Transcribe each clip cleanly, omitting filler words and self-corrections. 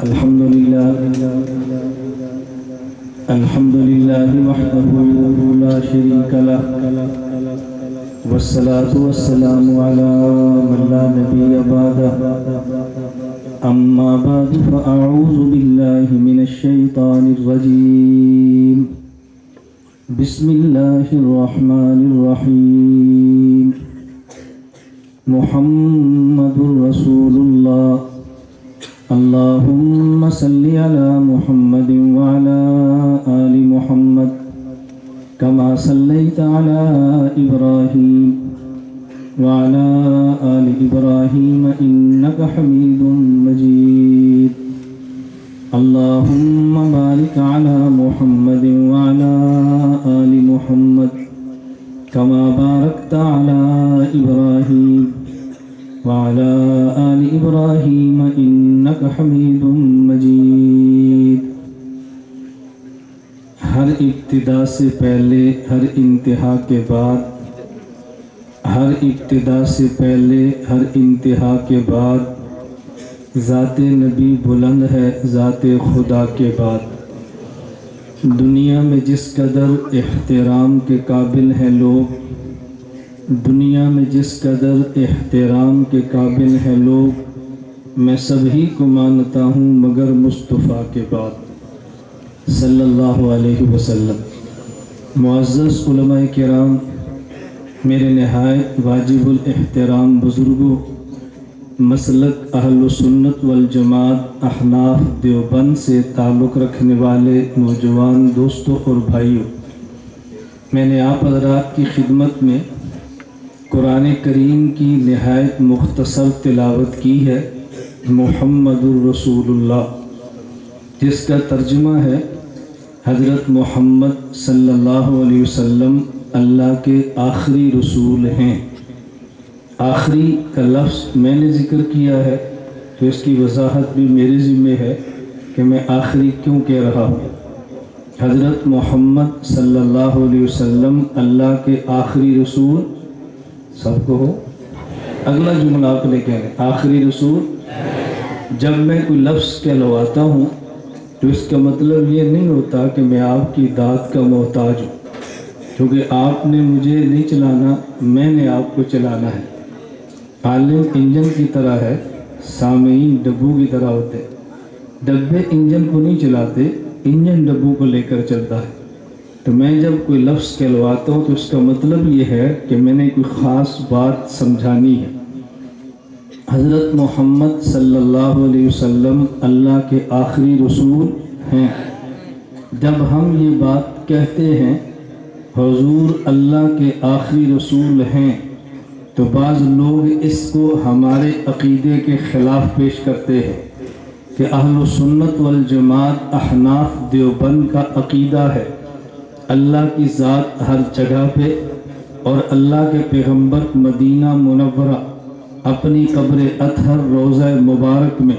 الحمد لله وحده لا شريك له والصلاة والسلام على من لا نبي بعده أما بعد فأعوذ بالله من الشيطان الرجيم بسم الله الرحمن الرحيم محمد رسول الله اللهم صل على محمد وعلى آل محمد كما صليت على إبراهيم وعلى آل إبراهيم إنك حميد مجيد اللهم بارك على محمد وعلى آل محمد كما باركت على إبراهيم وعلى آل إبراهيم إنك حميد مجيد۔ ہر ابتدا سے پہلے ہر انتہا کے بعد، ہر ابتدا سے پہلے ہر انتہا کے بعد ذات نبی بلند ہے ذات خدا کے بعد۔ دنیا میں جس قدر احترام کے قابل ہیں لوگ، دنیا میں جس قدر احترام کے قابل ہیں لوگ، میں سبھی کو مانتا ہوں مگر مصطفیٰ کے بعد صلی اللہ علیہ وسلم۔ معزز علماء کرام، میرے نہایت واجب الاحترام بزرگوں، مسلک اہل سنت والجماعت احناف دیوبند سے تعلق رکھنے والے نوجوان دوستوں اور بھائیوں، میں نے آپ حضرات کی خدمت میں قرآن کریم کی نہایت مختصر تلاوت کی ہے، محمد الرسول اللہ، جس کا ترجمہ ہے حضرت محمد صلی اللہ علیہ وسلم اللہ کے آخری رسول ہیں۔ آخری کا لفظ میں نے ذکر کیا ہے تو اس کی وضاحت بھی میرے ذمہ ہے کہ میں آخری کیوں کہہ رہا ہوں۔ حضرت محمد صلی اللہ علیہ وسلم اللہ کے آخری رسول، سب کو ہو، اگلا جملہ آپ لے کہہ رہے ہیں آخری رسول۔ جب میں کوئی لفظ کہلواتا ہوں تو اس کا مطلب یہ نہیں ہوتا کہ میں آپ کی داد کا محتاج ہوں، کیونکہ آپ نے مجھے نہیں چلانا، میں نے آپ کو چلانا ہے۔ عالم انجن کی طرح ہے، سامعین ڈبوں کی طرح ہوتے ہیں۔ ڈبے انجن کو نہیں چلاتے، انجن ڈبوں کو لے کر چلتا ہے۔ تو میں جب کوئی لفظ کہلواتا ہوں تو اس کا مطلب یہ ہے کہ میں نے کوئی خاص بات سمجھانی ہے۔ حضرت محمد صلی اللہ علیہ وسلم اللہ کے آخری رسول ہیں۔ جب ہم یہ بات کہتے ہیں حضور اللہ کے آخری رسول ہیں تو بعض لوگ اس کو ہمارے عقیدے کے خلاف پیش کرتے ہیں کہ اہل سنت والجماعت احناف دیوبند کا عقیدہ ہے اللہ کی ذات ہر جگہ پہ، اور اللہ کے پیغمبر مدینہ منورہ اپنی قبر اطہر روضہ مبارک میں۔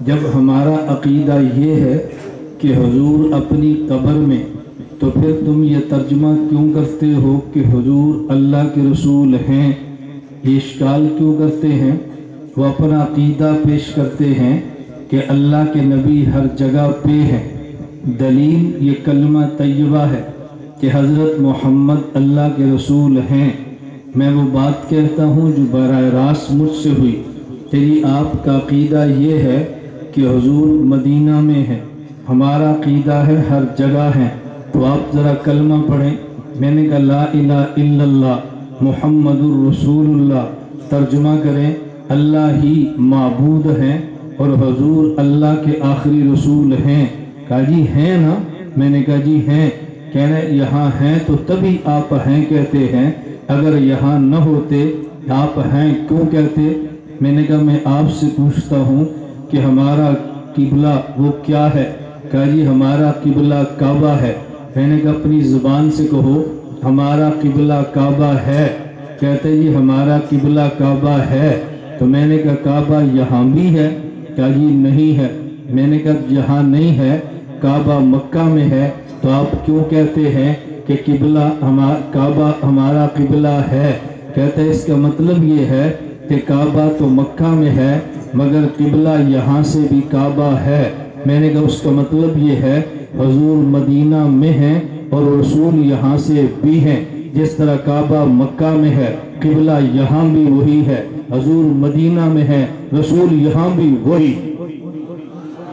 جب ہمارا عقیدہ یہ ہے کہ حضور اپنی قبر میں، تو پھر تم یہ ترجمہ کیوں کرتے ہو کہ حضور اللہ کے رسول ہیں؟ یہ اشکال کیوں کرتے ہیں؟ وہ اپنا عقیدہ پیش کرتے ہیں کہ اللہ کے نبی ہر جگہ پہ ہیں۔ دلیل یہ کلمہ طیبہ ہے کہ حضرت محمد اللہ کے رسول ہیں۔ میں وہ بات کہتا ہوں جو براہ راست مجھ سے ہوئی، تیری آپ کا عقیدہ یہ ہے کہ حضور مدینہ میں ہے، ہمارا عقیدہ ہے ہر جگہ ہیں، تو آپ ذرا کلمہ پڑھیں۔ میں نے کہا لا الہ الا اللہ محمد الرسول اللہ، ترجمہ کریں اللہ ہی معبود ہیں اور حضور اللہ کے آخری رسول ہیں۔ کہا جی ہیں نا؟ میں نے کہا جی ہیں۔ کہنا یہاں ہیں تو تبھی آپ ہیں کہتے ہیں، اگر یہاں نہ ہوتے آپ ہیں کیوں کہتے؟ میں نے کہا میں آپ سے پوچھتا ہوں کہ ہمارا قبلہ وہ کیا ہے؟ کہا جی ہمارا قبلہ کعبہ ہے۔ میں نے کہا اپنی زبان سے کہو ہمارا قبلہ کعبہ ہے۔ کہتے جی ہمارا قبلہ کعبہ ہے۔ تو میں نے کہا کعبہ یہاں بھی ہے؟ کہا جی نہیں ہے۔ میں نے کہا یہاں نہیں ہے، کعبہ مکہ میں ہے، تو آپ کیوں کہتے ہیں کہ کعبہ ہمارا قبلہ ہے؟ کہتے ہیں اس کا مطلب یہ ہے کہ کعبہ تو مکہ میں ہے مگر قبلہ یہاں سے بھی کعبہ ہے۔ میں نے کہا اس کا مطلب یہ ہے حضور مدینہ میں ہیں اور رسول یہاں سے بھی ہیں۔ جس طرح کعبہ مکہ میں ہے، قبلہ یہاں بھی وہی ہے، حضور مدینہ میں ہے، رسول یہاں بھی وہی۔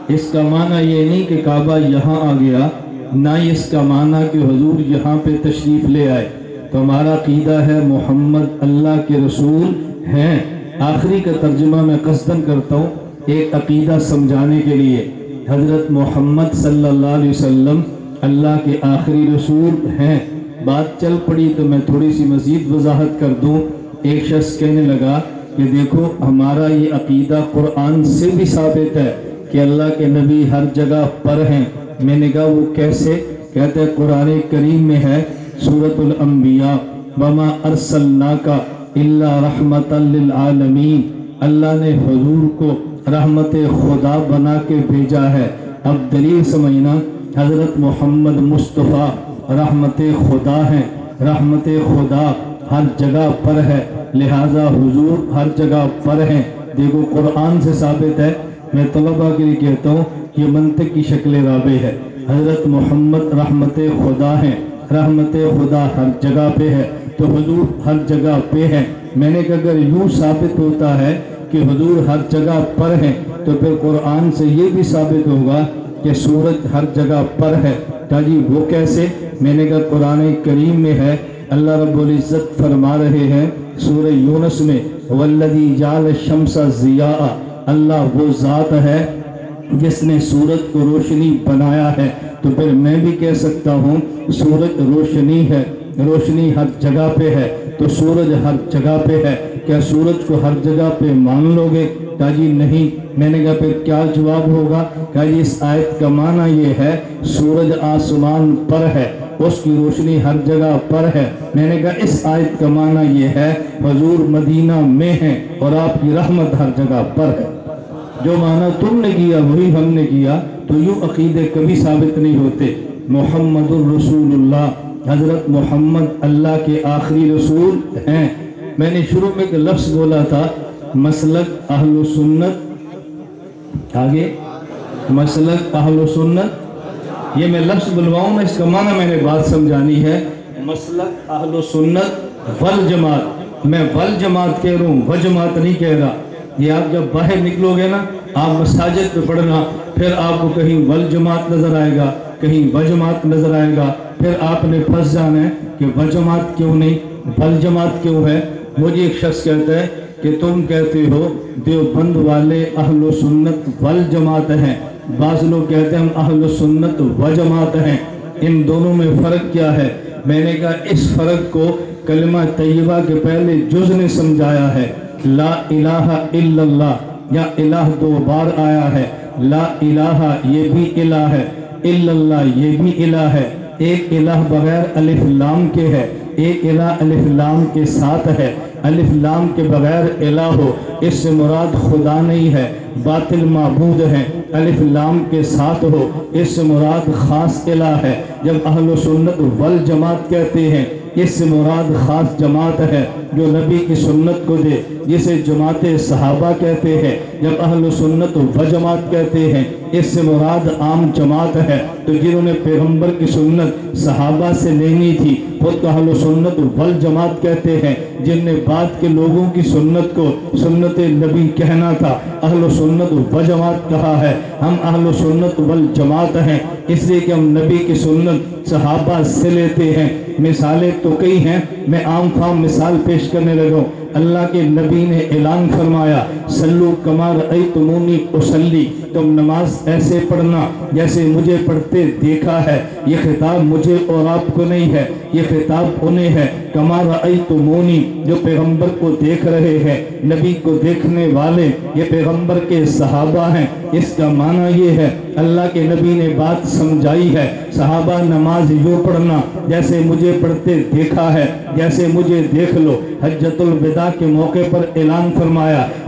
اس کا معنی یہ نہیں کہ کعبہ یہاں آ گیا، نہ اس کا معنی کہ حضور یہاں پہ تشریف لے آئے۔ تو ہمارا عقیدہ ہے محمد اللہ کے رسول ہیں۔ آخری کا ترجمہ میں قصداً کرتا ہوں ایک عقیدہ سمجھانے کے لیے۔ حضرت محمد صلی اللہ علیہ وسلم اللہ کے آخری رسول ہیں۔ بات چل پڑی تو میں تھوڑی سی مزید وضاحت کر دوں۔ ایک شخص کہنے لگا کہ دیکھو ہمارا یہ عقیدہ قرآن سے بھی ثابت ہے کہ اللہ کے نبی ہر جگہ پر ہیں۔ میں نے کہا وہ کیسے؟ کہتے ہیں قرآن کریم میں ہے سورۃ الانبیاء وما ارسلناک الا رحمۃ للعالمین، اللہ نے حضور کو رحمت خدا بنا کے بھیجا ہے۔ اب دلیل سمجھنا، حضرت محمد مصطفیٰ رحمت خدا ہیں، رحمت خدا ہر جگہ پر ہے، لہٰذا حضور ہر جگہ پر ہیں۔ دیکھو قرآن سے ثابت ہے۔ میں طلبہ کے لیے کہتا ہوں یہ منطق کی شکل رابع ہے۔ حضرت محمد رحمت خدا ہیں، رحمت خدا ہر جگہ پہ ہے، تو حضور ہر جگہ پہ ہیں۔ میں نے کہا اگر یوں ثابت ہوتا ہے کہ حضور ہر جگہ پر ہیں تو پھر قرآن سے یہ بھی ثابت ہوگا کہ سورج ہر جگہ پر ہے۔ کہا جی وہ کیسے؟ میں نے کہا قرآن کریم میں ہے، اللہ رب العزت فرما رہے ہیں سورہ یونس میں والذی جعل الشمس ضیاء، اللہ وہ ذات ہے جس نے سورج کو روشنی بنایا ہے۔ تو پھر میں بھی کہہ سکتا ہوں سورج روشنی ہے، روشنی ہر جگہ پہ ہے، تو سورج ہر جگہ پہ ہے، کیا سورج کو ہر جگہ پہ مان لو گے؟ کہا جی نہیں۔ میں نے کہا پھر کیا جواب ہوگا؟ کہا جی اس آیت کا معنی یہ ہے سورج آسمان پر ہے، اس کی روشنی ہر جگہ پر ہے۔ میں نے کہا اس آیت کا معنی یہ ہے حضور مدینہ میں ہیں اور آپ کی رحمت ہر جگہ پر ہے۔ جو معنی تم نے کیا وہی ہم نے کیا، تو یوں عقیدے کبھی ثابت نہیں ہوتے۔ محمد الرسول اللہ، حضرت محمد اللہ کے آخری رسول ہیں۔ میں نے شروع میں ایک لفظ بولا تھا مسلک اہل سنت، آگے مسلک اہل سنت، یہ میں لفظ بلواؤں نا، اس کا معنی میں نے بات سمجھانی ہے۔ مسلک اہل سنت والجماعت، میں والجماعت کہہ رہا ہوں، وجماعت نہیں کہہ رہا۔ یہ آپ جب باہر نکلو گے نا، آپ مساجد پہ پڑھنا، پھر آپ کو کہیں والجماعت نظر آئے گا، کہیں وجماعت نظر آئے گا، پھر آپ نے پھنس جانا ہے کہ وجماعت کیوں نہیں والجماعت کیوں ہے۔ مجھے ایک شخص کہتا ہے کہ تم کہتے ہو دیوبند والے اہل سنت والجماعت ہیں، بعض لوگ کہتے ہیں ہم اہل سنت وجماعت ہیں، ان دونوں میں فرق کیا ہے؟ میں نے کہا اس فرق کو کلمہ طیبہ کے پہلے جز نے سمجھایا ہے۔ لا الہ الا اللہ، یا الہ دو بار آیا ہے، لا الہ یہ بھی الہ ہے، الا اللہ یہ بھی الہ ہے۔ ایک الہ بغیر الف لام کے ہے، ایک الہ الف لام کے ساتھ ہے۔ الف لام کے بغیر الہ ہو، اس سے مراد خدا نہیں ہے، باطل معبود ہے۔ الف لام کے ساتھ ہو، اس سے مراد خاص الہ ہے۔ جب اہل سنت والجماعت کہتے ہیں، اس سے مراد خاص جماعت ہے جو نبی کی سنت کو دے، جسے جماعت صحابہ کہتے ہیں۔ جب اہل سنت و جماعت کہتے ہیں، اس سے مراد عام جماعت ہے، تو جنہوں نے پیغمبر کی سنت صحابہ سے لینی تھی خود کو اہل سنت والجماعت کہتے ہیں۔ جن نے بعد کے لوگوں کی سنت کو سنت نبی کہنا تھا، اہل سنت والجماعت کہا ہے۔ ہم اہل سنت والجماعت ہیں اس لیے کہ ہم نبی کی سنت صحابہ سے لیتے ہیں۔ مثالیں تو کئی ہیں، میں عام خام مثال پیش کرنے لگا ہوں۔ اللہ کے نبی نے اعلان فرمایا صلو کما رأیتمونی اصلی، تم نماز ایسے پڑھنا جیسے مجھے پڑھتے دیکھا ہے۔ یہ خطاب مجھے اور آپ کو نہیں ہے، یہ خطاب انہیں ہے۔ کما رأیتمونی، جو پیغمبر کو دیکھ رہے ہیں، نبی کو دیکھنے والے یہ پیغمبر کے صحابہ ہیں۔ اس کا معنی یہ ہے اللہ کے نبی نے بات سمجھائی ہے، صحابہ نماز یوں پڑھنا جیسے مجھے پڑھتے دیکھا ہے، جیسے مجھے دیکھ لو۔ حجۃ الوداع کے موقع پر اعلان فرمایا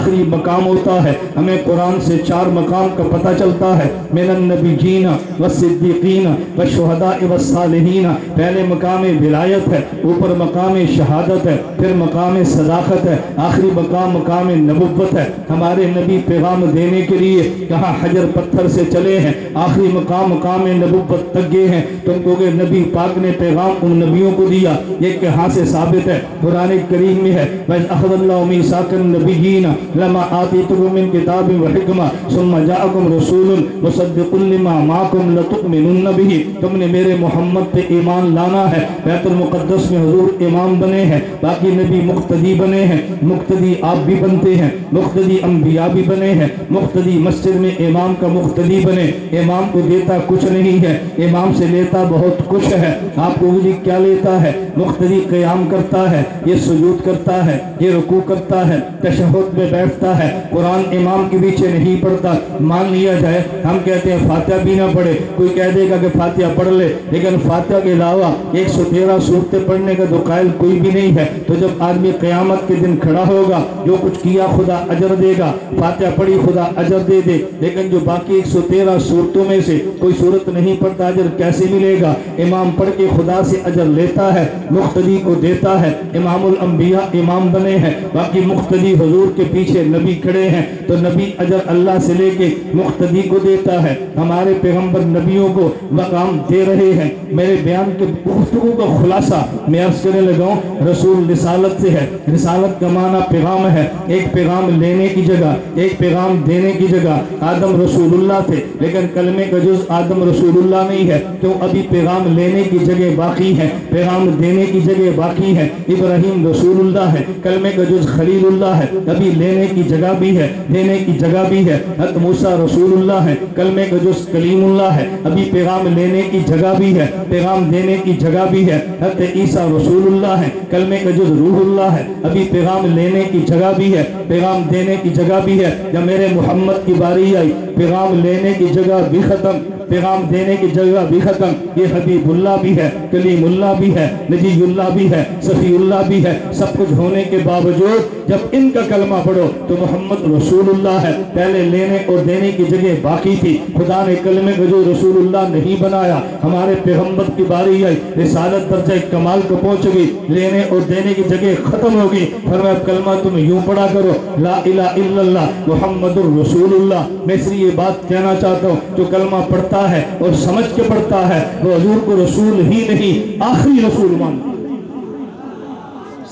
آخری مقام ہوتا ہے۔ ہمیں قرآن سے 4 مقام کا پتہ چلتا ہے، من النبیین والصدیقین والشہداء والصالحین۔ پہلے مقام ولایت ہے، اوپر مقام شہادت ہے، پھر مقام صداقت ہے، آخری مقام نبوت ہے۔ ہمارے نبی پیغام دینے کے لیے کہاں حجر پتھر سے چلے ہیں، آخری مقام نبوت تک گئے ہیں۔ تم کو کہ نبی پاک نے پیغام ان نبیوں کو دیا، یہ کہاں سے ثابت ہے؟ قرآن کریم میں ہے، وَإِذْ أَخَذَ اللَّهُ مِيثَاقَ النَّبِيِّينَ لَمَا آتَيْتُكُم مِّن كِتَابٍ وَحِكْمَةٍ ثُمَّ جَاءَكُمْ رَسُولٌ مُصَدِّقٌ لِّمَا مَعَكُمْ لَتُؤْمِنُنَّ بِهِ۔ تم نے میرے محمد پہ ایمان لانا ہے۔ بیت المقدس میں حضور امام بنے ہیں، باقی نبی مقتدی بنے ہیں، مقتدی آپ بھی بنتے ہیں، مقتدی انبیاء بھی بنے ہیں، مقتدی مسجد میں امام کا مقتدی بنے۔ امام کو دیتا کچھ نہیں ہے، امام سے لیتا بہت کچھ ہے۔ آپ کو ولی کیا لیتا ہے؟ مقتدی قیام کرتا ہے، یہ سجود کرتا ہے، یہ رکوع کرتا ہے، تشہد میں بیٹھتا ہے، قرآن امام کے پیچھے نہیں پڑھتا۔ مان لیا جائے ہم کہتے ہیں فاتحہ بھی نہ پڑھے، کوئی کہہ دے گا کہ فاتحہ پڑھ لے، لیکن فاتحہ کے علاوہ 113 سورتیں پڑھنے کا تو قائل کوئی بھی نہیں ہے۔ تو جب آدمی قیامت کے دن کھڑا ہوگا، جو کچھ کیا خدا اجر دے گا، فاتحہ پڑھی خدا اجر دے دے، لیکن جو باقی 113 سورتوں میں سے کوئی سورت نہیں پڑھتا، اجر کیسے ملے گا؟ امام پڑھ کے خدا سے اجر لیتا ہے، مقتدی کو دیتا ہے۔ امام الانبیاء امام بنے ہیں، باقی مقتدی حضور کے پیچھے نبی کھڑے ہیں، تو نبی اجر اللہ سے لے کے مقتدی کو دیتا ہے۔ ہمارے پیغمبر نبیوں کو مقام دے رہے ہیں۔ میرے بیان کے گفتگو کا خلاصہ میں عرض کرنے لگا ہوں، رسول رسالت سے ہے۔ رسالت کا معنی پیغام ہے، ایک پیغام لینے کی جگہ، ایک پیغام دینے کی جگہ۔ آدم رسول اللہ تھے، لیکن کلمے کا جز آدم رسول اللہ نہیں ہے، کیوں؟ ابھی پیغام لینے کی جگہ باقی ہے، پیغام دینے کی جگہ باقی ہے۔ ابراہیم رسول اللہ ہے، کلمے کا جز خلیل اللہ ہے، ابھی لینے کی جگہ بھی ہے، دینے کی جگہ بھی ہے۔ حضرت موسیٰ رسول اللہ ہے، کلمے کا جز کلیم اللہ ہے، ابھی پیغام لینے کی جگہ بھی ہے، پیغام دینے کی جگہ بھی ہے۔ حضرت عیسیٰ رسول اللہ ہے، کلمے کا جز روح اللہ ہے، ابھی پیغام لینے کی جگہ بھی ہے، پیغام دینے کی جگہ بھی ہے۔ جب میرے محمد کی باری آئی، پیغام لینے کی جگہ بھی ختم، پیغام دینے کی جگہ بھی ختم۔ یہ حبیب اللہ بھی ہے، کلیم اللہ بھی ہے، نجی اللہ بھی ہے، صفی اللہ بھی ہے۔ سب کچھ ہونے کے باوجود جب ان کا کلمہ پڑھو تو محمد رسول اللہ ہے۔ پہلے لینے اور دینے کی جگہ باقی تھی، خدا نے کلمے کو جو رسول اللہ نہیں بنایا۔ ہمارے پیغمبر کی باری آئی، رسالت درجہ کمال کو پہنچ گئی، لینے اور دینے کی جگہ ختم ہوگی۔ فرمایا کلمہ تم یوں پڑھا کرو، لا الہ الا اللہ محمد الرسول اللہ۔ میں اس لیے یہ بات کہنا چاہتا ہوں، جو کلمہ پڑھتا ہے اور سمجھ کے پڑھتا ہے وہ حضور کو رسول ہی نہیں آخری رسول مانتا،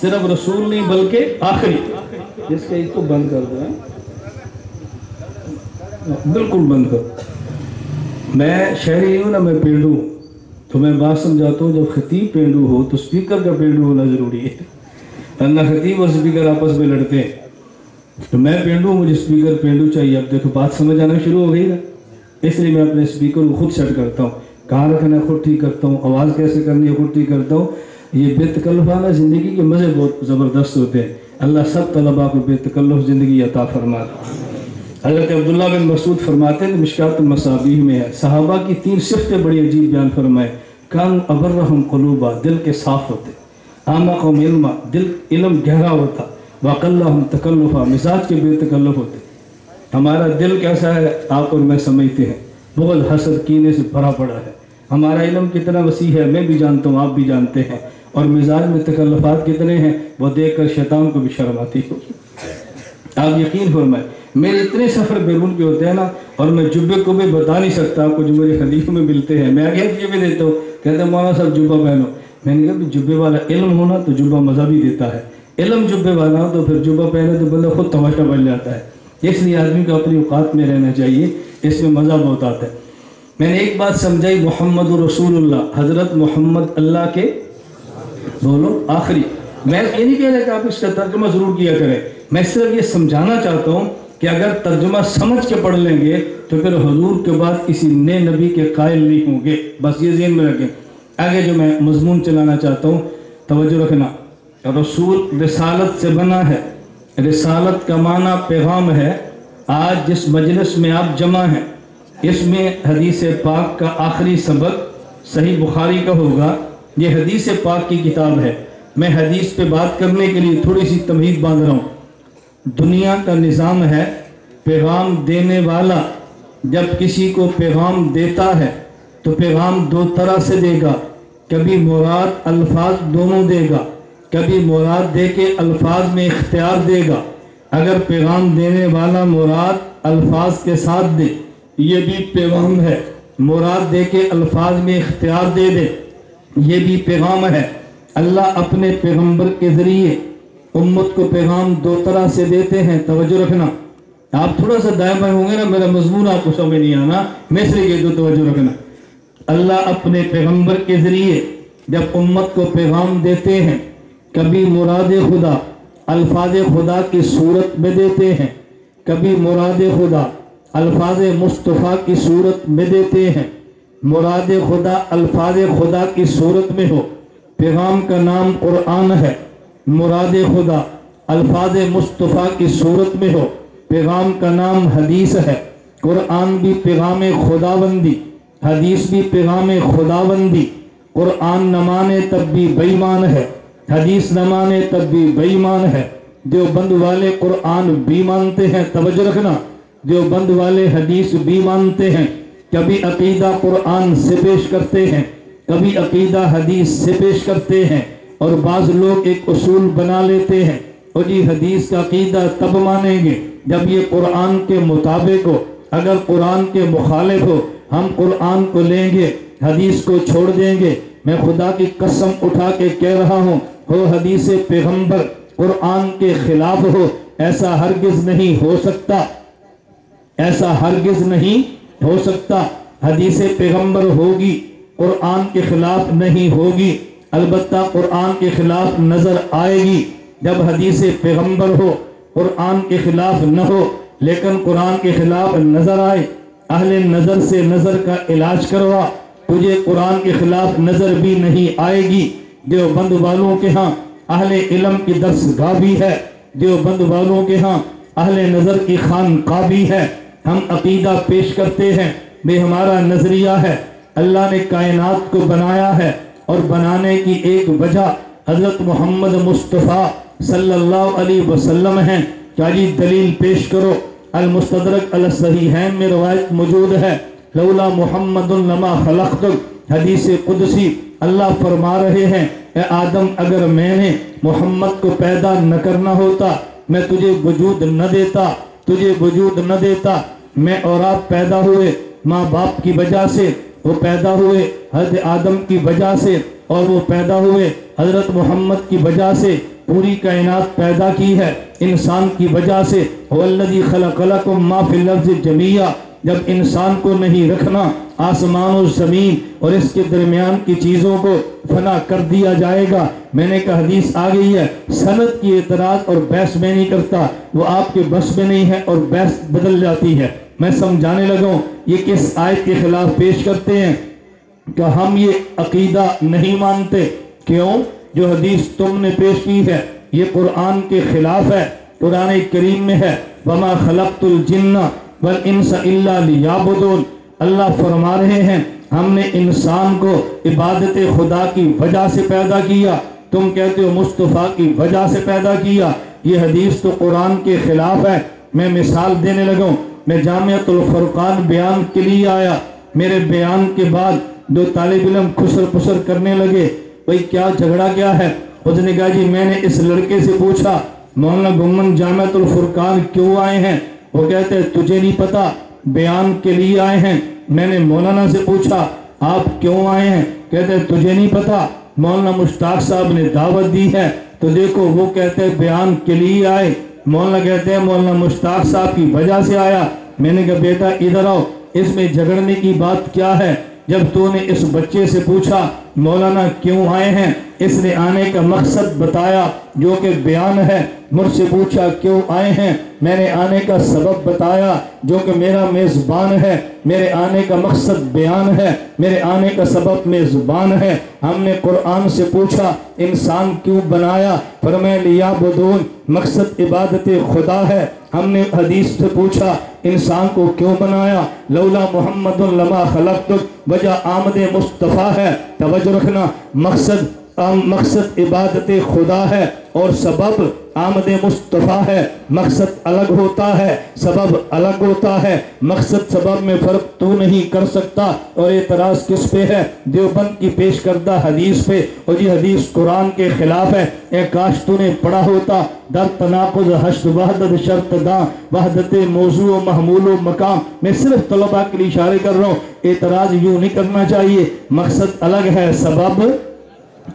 صرف رسول نہیں بلکہ آخری۔ جس کا اس کو بند کر دو، بالکل بند کر۔ میں شہری ہوں نا، میں پینڈو ہوں، تو میں بات سمجھاتا ہوں جب خطیب پینڈو ہو تو سپیکر کا پینڈو ہونا ضروری ہے، ورنہ خطیب اور سپیکر آپس میں لڑتے ہیں۔ تو میں پینڈو ہوں، مجھے سپیکر پینڈو چاہیے۔ اب دیکھو بات سمجھ آنا شروع ہو گئی نا، اس لیے میں اپنے سپیکر کو خود سیٹ کرتا ہوں، کہاں رکھنا خود ٹھیک کرتا ہوں، آواز کیسے کرنی ہے خود ٹھیک کرتا ہوں۔ یہ بے تکلفانہ زندگی کے مزے بہت زبردست ہوتے ہیں۔ اللہ سب طلباء کو بے تکلف زندگی عطا فرمائے۔ حضرت عبداللہ بن مسعود فرماتے ہیں، مشکات المصابیح میں ہے، صحابہ کی 3 صفتیں بڑی عجیب بیان فرمائے۔ کان ابرہم قلوبا، دل کے صاف ہوتے، اعمقہم علما، دل علم گہرا ہوتا، واقلہم تکلفا، مزاج کے بے تکلف ہوتے۔ ہمارا دل کیسا ہے آپ اور میں سمجھتے ہیں، بغض حسد کینے سے بھرا پڑا ہے۔ ہمارا علم کتنا وسیع ہے میں بھی جانتا ہوں، آپ بھی جانتے ہیں، اور مزاج میں تکلفات کتنے ہیں وہ دیکھ کر شیطان کو بھی شرم آتی ہو۔ آپ یقین فرمائیں، میرے اتنے سفر بیرون کے ہوتے ہیں نا، اور میں جبے کو بھی بتا نہیں سکتا آپ کو، جو میرے خلیفوں میں ملتے ہیں، میں آگے جبے دیتا ہوں، کہتے ہیں مولانا صاحب جبہ پہنو۔ میں نے کہا جبے والا علم ہونا تو جبہ مزہ بھی دیتا ہے، علم جبے والا ہو تو پھر جبہ پہنے تو بندہ خود تماشا بن جاتا ہے۔ اس لیے آدمی کو اپنی اوقات میں رہنا چاہیے، اس میں مزہ بہت آتا ہے۔ میں نے ایک بات سمجھائی، محمد رسول اللہ، حضرت محمد اللہ کے بولو آخری۔ میں یہ نہیں کہہ رہا کہ آپ اس کا ترجمہ ضرور کیا کریں، میں صرف یہ سمجھانا چاہتا ہوں کہ اگر ترجمہ سمجھ کے پڑھ لیں گے تو پھر حضور کے بعد کسی نئے نبی کے قائل نہیں ہوں گے، بس یہ ذہن میں رکھیں۔ آگے جو میں مضمون چلانا چاہتا ہوں توجہ رکھنا، رسول رسالت سے بنا ہے، رسالت کا معنی پیغام ہے۔ آج جس مجلس میں آپ جمع ہیں اس میں حدیث پاک کا آخری سبق صحیح بخاری کا ہوگا۔ یہ حدیث پاک کی کتاب ہے، میں حدیث پہ بات کرنے کے لیے تھوڑی سی تمہید باندھ رہا ہوں۔ دنیا کا نظام ہے پیغام دینے والا جب کسی کو پیغام دیتا ہے تو پیغام دو طرح سے دے گا، کبھی مراد الفاظ دونوں دے گا، کبھی مراد دے کے الفاظ میں اختیار دے گا۔ اگر پیغام دینے والا مراد الفاظ کے ساتھ دے یہ بھی پیغام ہے، مراد دے کے الفاظ میں اختیار دے دے یہ بھی پیغام ہے۔ اللہ اپنے پیغمبر کے ذریعے امت کو پیغام دو طرح سے دیتے ہیں، توجہ رکھنا۔ آپ تھوڑا سا دائیں بائیں ہوں گے نا، میرا مضمون آپ کو سمجھ نہیں آنا، میں اس لیے کہتا ہوں توجہ رکھنا۔ اللہ اپنے پیغمبر کے ذریعے جب امت کو پیغام دیتے ہیں، کبھی مراد خدا الفاظ خدا کی صورت میں دیتے ہیں، کبھی مراد خدا الفاظ مصطفیٰ کی صورت میں دیتے ہیں۔ مراد خدا الفاظ خدا کی صورت میں ہو، پیغام کا نام قرآن ہے۔ مراد خدا الفاظ مصطفیٰ کی صورت میں ہو، پیغام کا نام حدیث ہے۔ قرآن بھی پیغام خداوندی، حدیث بھی پیغام خداوندی۔ قرآن نہ مانے تب بھی بے ایمان ہے، حدیث نہ مانے تب بھی بے ایمان ہے۔ دیوبند والے قرآن بھی مانتے ہیں، توجہ رکھنا، دیوبند والے حدیث بھی مانتے ہیں۔ کبھی عقیدہ قرآن سے پیش کرتے ہیں، کبھی عقیدہ حدیث سے پیش کرتے ہیں، اور بعض لوگ ایک اصول بنا لیتے ہیں اور یہ حدیث کا عقیدہ تب مانیں گے جب یہ قرآن کے مطابق ہو، اگر قرآن کے مخالف ہو ہم قرآن کو لیں گے، حدیث کو چھوڑ دیں گے۔ میں خدا کی قسم اٹھا کے کہہ رہا ہوں، ہو حدیث پیغمبر قرآن کے خلاف ہو، ایسا ہرگز نہیں ہو سکتا، ایسا ہرگز نہیں ہو سکتا۔ حدیث پیغمبر ہوگی، قرآن کے خلاف نہیں ہوگی، البتہ قرآن کے خلاف نظر آئے گی۔ جب حدیث پیغمبر ہو، قرآن کے خلاف نہ ہو، لیکن قرآن کے خلاف نظر آئے، اہل نظر سے نظر کا علاج کروا، تجھے قرآن کے خلاف نظر بھی نہیں آئے گی۔ دیوبند والوں کے ہاں اہل علم کی درسگاہ بھی ہے، دیوبند والوں کے ہاں اہل نظر کی خانقاہ بھی ہے۔ ہم عقیدہ پیش کرتے ہیں، بے ہمارا نظریہ ہے اللہ نے کائنات کو بنایا ہے، اور بنانے کی ایک وجہ حضرت محمد مصطفیٰ صلی اللہ علیہ وسلم ہیں۔ کیا جی دلیل پیش کرو؟ المستدرک علی الصحیحین میں روایت موجود ہے، لولا محمد لما خلقتک، حدیث قدسی اللہ فرما رہے ہیں، اے آدم اگر میں نے محمد کو پیدا نہ کرنا ہوتا میں تجھے وجود نہ دیتا، تجھے وجود نہ دیتا۔ میں اور آپ پیدا ہوئے ماں باپ کی وجہ سے، وہ پیدا ہوئے حضرت آدم کی وجہ سے، اور وہ پیدا ہوئے حضرت محمد کی وجہ سے۔ پوری کائنات پیدا کی ہے انسان کی وجہ سے۔ هو الذی خلق لکم ما فی الارض جمیعا، جب انسان کو نہیں رکھنا آسمان و زمین اور اس کے درمیان کی چیزوں کو فنا کر دیا جائے گا۔ میں نے کہا حدیث آ گئی ہے، سند کی اعتراض اور بحث میں نہیں کرتا، وہ آپ کے بس میں نہیں ہے اور بحث بدل جاتی ہے۔ میں سمجھانے لگا ہوں یہ کس آیت کے خلاف پیش کرتے ہیں کہ ہم یہ عقیدہ نہیں مانتے۔ کیوں؟ جو حدیث تم نے پیش کی ہے یہ قرآن کے خلاف ہے۔ قرآن کریم میں ہے وَمَا خَلَقْتُ الْجِنَّ وَالْإِنسَ إِلَّا لِيَعْبُدُونَ، اللہ فرما رہے ہیں ہم نے انسان کو عبادت خدا کی وجہ سے پیدا کیا، تم کہتے ہو مصطفیٰ کی وجہ سے پیدا کیا۔ یہ حدیث تو قرآن کے خلاف ہے۔ میں مثال دینے لگا ہوں، میں جامعۃ الفرقان بیان کے لیے آیا، میرے بیان کے بعد دو طالب علم خسر پسر کرنے لگے، بھئی کیا جھگڑا کیا ہے؟ اس نے کہا جی میں نے اس لڑکے سے پوچھا مولانا گھمن جامعۃ الفرقان کیوں آئے ہیں؟ وہ کہتے ہیں تجھے نہیں پتا، بیان کے لیے آئے ہیں۔ میں نے مولانا سے پوچھا آپ کیوں آئے ہیں؟ کہتے ہیں تجھے نہیں پتا، مولانا مشتاق صاحب نے دعوت دی ہے۔ تو دیکھو وہ کہتے ہیں بیان کے لیے آئے، مولانا کہتے ہیں مولانا مشتاق صاحب کی وجہ سے آیا۔ میں نے کہا بیٹا ادھر آؤ، اس میں جھگڑنے کی بات کیا ہے؟ جب تو نے اس بچے سے پوچھا مولانا کیوں آئے ہیں، اس نے آنے کا مقصد بتایا جو کہ بیان ہے۔ مجھ سے پوچھا کیوں آئے ہیں، میں نے آنے کا سبب بتایا جو کہ میرا میزبان ہے، میرے آنے کا مقصد بیان ہے، میرے آنے کا سبب میزبان ہے۔ ہم نے قرآن سے پوچھا انسان کیوں بنایا، فرمایا لیعبدون، مقصد عبادت خدا ہے۔ ہم نے حدیث سے پوچھا انسان کو کیوں بنایا، لولا محمد لما خلقتک، وجہ آمد مصطفیٰ ہے۔ توجہ رکھنا، مقصد مقصد عبادت خدا ہے اور سبب آمد مصطفیٰ ہے۔ مقصد الگ ہوتا ہے، سبب الگ ہوتا ہے، مقصد سبب میں فرق تو نہیں کر سکتا۔ اور اعتراض کس پہ ہے؟ دیوبند کی پیش کردہ حدیث پہ، اور یہ حدیث قرآن کے خلاف ہے۔ اے کاش تو نے پڑھا ہوتا در تناقض حشد وحدت شرط داں وحدت موضوع و محمول و مقام۔ میں صرف طلباء کے لیے اشارے کر رہا ہوں، اعتراض یوں نہیں کرنا چاہیے۔ مقصد الگ ہے، سبب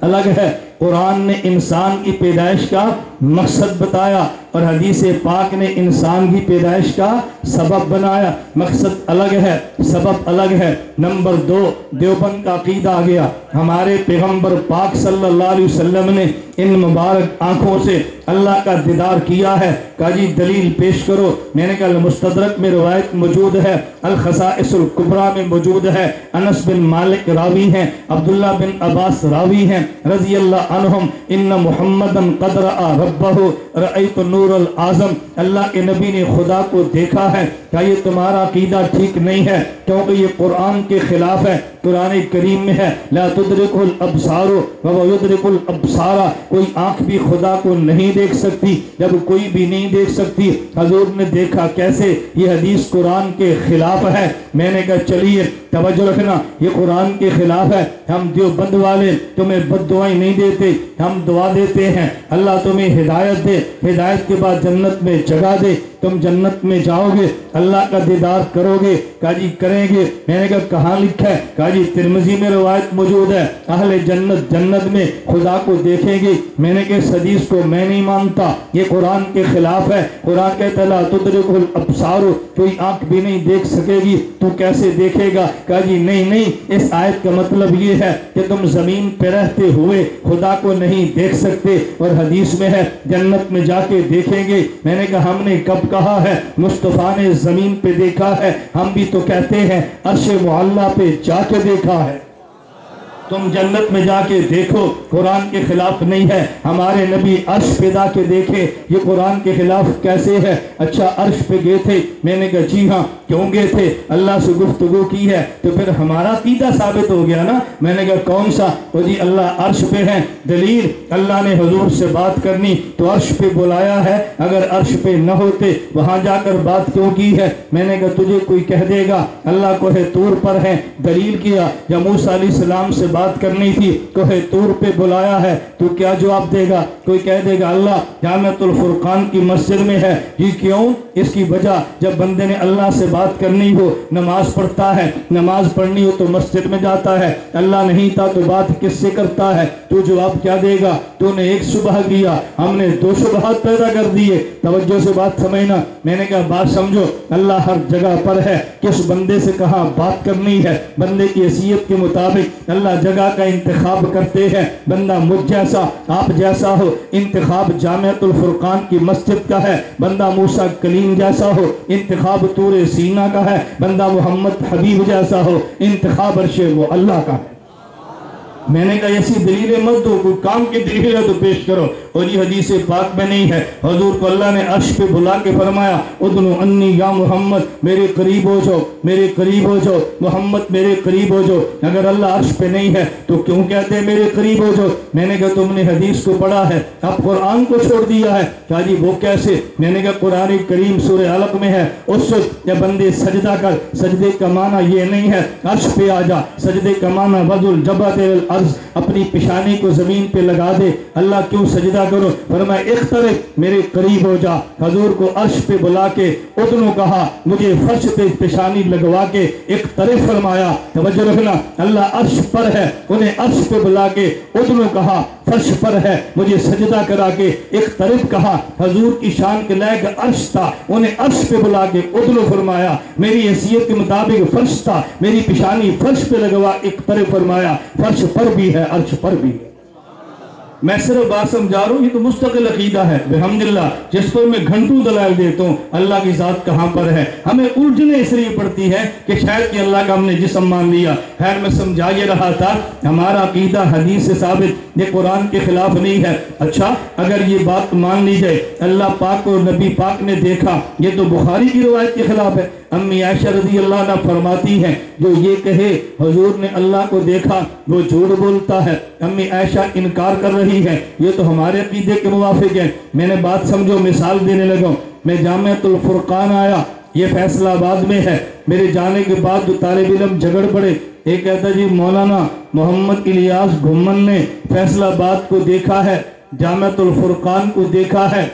الگ ہے۔ قرآن نے انسان کی پیدائش کا مقصد بتایا اور حدیث پاک نے انسان کی پیدائش کا سبب بنایا۔ مقصد الگ ہے، سبب الگ ہے۔ نمبر 2، دیوبند کا عقیدہ آ گیا۔ ہمارے پیغمبر پاک صلی اللہ علیہ وسلم نے ان مبارک آنکھوں سے اللہ کا دیدار کیا ہے۔ کہا جی دلیل پیش کرو۔ میں نے کہا المستدرک میں روایت موجود ہے، الخصائص الکبریٰ میں موجود ہے، انس بن مالک راوی ہیں، عبداللہ بن عباس راوی ہیں رضی اللہ عنہم، ان محمدًا قد رأى ربہ رأیت نور العظم۔ اللہ کے نبی نے خدا کو دیکھا ہے۔ کہا یہ تمہارا عقیدہ ٹھیک نہیں ہے کیونکہ یہ قرآن کے خلاف ہے۔ قرآن کریم میں ہے لا تدرک الابصار وهو يدرك الابصار، کوئی آنکھ بھی خدا کو نہیں دیکھ سکتی جب کوئی بھی نہیں دیکھ سکتی۔ حضور نے دیکھا کیسے؟ یہ حدیث قرآن کے خلاف ہے۔ میں نے کہا چلیے توجہ رکھنا، یہ قرآن کے خلاف ہے۔ ہم دیوبند والے تمہیں بد دعائیں نہیں دیتے، ہم دعا دیتے ہیں اللہ تمہیں ہدایت دے، ہدایت کے بعد جنت میں جگہ دے، تم جنت میں جاؤ گے، اللہ کا دیدار کرو گے۔ کہا جی کریں گے۔ میں نے کہا کہاں لکھا ہے؟ کہا جی ترمذی میں روایت موجود ہے، اہل جنت جنت میں خدا کو دیکھیں گے۔ میں نے کہا اس حدیث کو میں نہیں مانتا، یہ قرآن کے خلاف ہے۔ قرآن کہتا ہے لا تدرک الابصار، کوئی آنکھ بھی نہیں دیکھ سکے گی، تو کیسے دیکھے گا؟ کہا جی نہیں نہیں، اس آیت کا مطلب یہ ہے کہ تم زمین پہ رہتے ہوئے خدا کو نہیں دیکھ سکتے، اور حدیث میں ہے جنت میں جا کے دیکھیں گے۔ میں نے کہا ہم نے کب کہا ہے مصطفیٰ نے زمین پہ دیکھا ہے؟ ہم بھی تو کہتے ہیں عرش معلیٰ پہ جا کے دیکھا ہے۔ تم جنت میں جا کے دیکھو، قرآن کے خلاف نہیں ہے۔ ہمارے نبی عرش پہ جا کے دیکھے، یہ قرآن کے خلاف کیسے ہے؟ اچھا عرش پہ گئے تھے؟ میں نے کہا جی ہاں۔ کیوں گئے تھے؟ اللہ سے گفتگو کی ہے، تو پھر ہمارا عقیدہ ثابت ہو گیا نا۔ میں نے کہا کون سا؟ وہ جی اللہ عرش پہ ہے۔ دلیل اللہ نے حضور سے بات کرنی تو عرش پہ بلایا ہے، اگر عرش پہ نہ ہوتے وہاں جا کر بات کیوں کی ہے؟ میں نے کہا تجھے کوئی کہہ دے گا اللہ کوہ طور پر ہے، دلیل کیا یا موسیٰ علیہ السلام سے بات کرنی تھی کوہ طور پہ بلایا ہے، تو کیا جواب دے گا؟ کوئی کہہ دے گا اللہ جامعۃ الفرقان کی مسجد میں ہے۔ جی کیوں؟ اس کی وجہ جب بندے نے اللہ سے بات کرنی ہو نماز پڑھتا ہے، نماز پڑھنی ہو تو مسجد میں جاتا ہے، اللہ نہیں تھا تو بات کس سے کرتا ہے؟ تو جواب کیا دے گا؟ تو نے ایک شبہ کیا، ہم نے 2 شبہات پیدا کر دیے۔ توجہ سے بات سمجھنا۔ میں نے کہا بات سمجھو، اللہ ہر جگہ پر ہے، کس بندے سے کہاں بات کرنی ہے بندے کی حیثیت کے مطابق اللہ جگہ کا انتخاب کرتے ہیں۔ بندہ مجھ جیسا آپ جیسا ہو، انتخاب جامعۃ الفرقان کی مسجد کا ہے۔ بندہ موسیٰ کلیم جیسا ہو، انتخاب طور سینا کا ہے۔ بندہ محمد حبیب جیسا ہو، انتخاب عرش معلیٰ کا ہے۔ میں نے کہا ایسی دلیلیں مت دو، کوئی کام کی دلیل ہے تو پیش کرو۔ اور یہ حدیث پاک میں نہیں ہے۔ حضور کو اللہ نے عرش پہ بلا کے فرمایا ادنو انی یا محمد، میرے قریب ہو جاؤ، میرے قریب ہو جاؤ محمد، میرے قریب ہو جاؤ۔ اگر اللہ عرش پہ نہیں ہے تو کیوں کہتے ہیں میرے قریب ہو جاؤ؟ میں نے کہا تم نے حدیث کو پڑھا ہے، اب قرآن کو چھوڑ دیا ہے۔ کہا جی وہ کیسے؟ میں نے کہا قرآن کریم سورہ علق میں ہے اسجد، یا بندے سجدہ کر۔ سجدے کا معنی یہ نہیں ہے عرش پہ آ جا، سجدے کا معنی وضع الجبہۃ الارض، اپنی پیشانی کو زمین پہ لگا دے۔ اللہ کیوں سجدہ کرو؟ فرمایا اقترب، میرے قریب ہو جا۔ حضور کو عرش پہ بلا کے ادنو کہا، مجھے فرش پہ پیشانی لگوا کے اقترب فرمایا۔ توجہ رکھنا، اللہ عرش پر ہے، انہیں عرش پہ بلا کے ادنو کہا، فرش پر ہے، مجھے سجدہ کرا کے اقترب کہا۔ حضور کی شان کے لائق عرش تھا، انہیں عرش پہ بلا کے ادنو فرمایا۔ میری حیثیت کے مطابق فرش تھا، میری پیشانی فرش پہ لگوا اقترب فرمایا۔ فرش پر بھی ہے، عرش پر بھی ہے۔ میں صرف بات سمجھا رہا ہوں، یہ تو مستقل عقیدہ ہے بحمداللہ، جس پر میں گھنٹوں دلائل دیتا ہوں اللہ کی ذات کہاں پر ہے۔ ہمیں الجھنے اس لیے پڑتی ہے کہ شاید کہ اللہ کا ہم نے جسم مان لیا۔ خیر میں سمجھا یہ رہا تھا ہمارا عقیدہ حدیث سے ثابت، یہ قرآن کے خلاف نہیں ہے۔ اچھا اگر یہ بات مان لی جائے اللہ پاک اور نبی پاک نے دیکھا، یہ تو بخاری کی روایت کے خلاف ہے۔ امی عائشہ رضی اللہ عنہ فرماتی ہیں جو یہ کہے حضور نے اللہ کو دیکھا وہ جھوٹ بولتا ہے۔ امی عائشہ انکار کر رہی ہے، یہ تو ہمارے عقیدے کے موافق ہے۔ میں نے بات سمجھو، مثال دینے لگا ہوں۔ میں جامعۃ الفرقان آیا، یہ فیصل آباد میں ہے۔ میرے جانے کے بعد جو طالب علم جھگڑ پڑے، ایک کہتا جی مولانا محمد الیاس گھمن نے فیصل آباد کو دیکھا ہے، جامعۃ الفرقان کو دیکھا ہے۔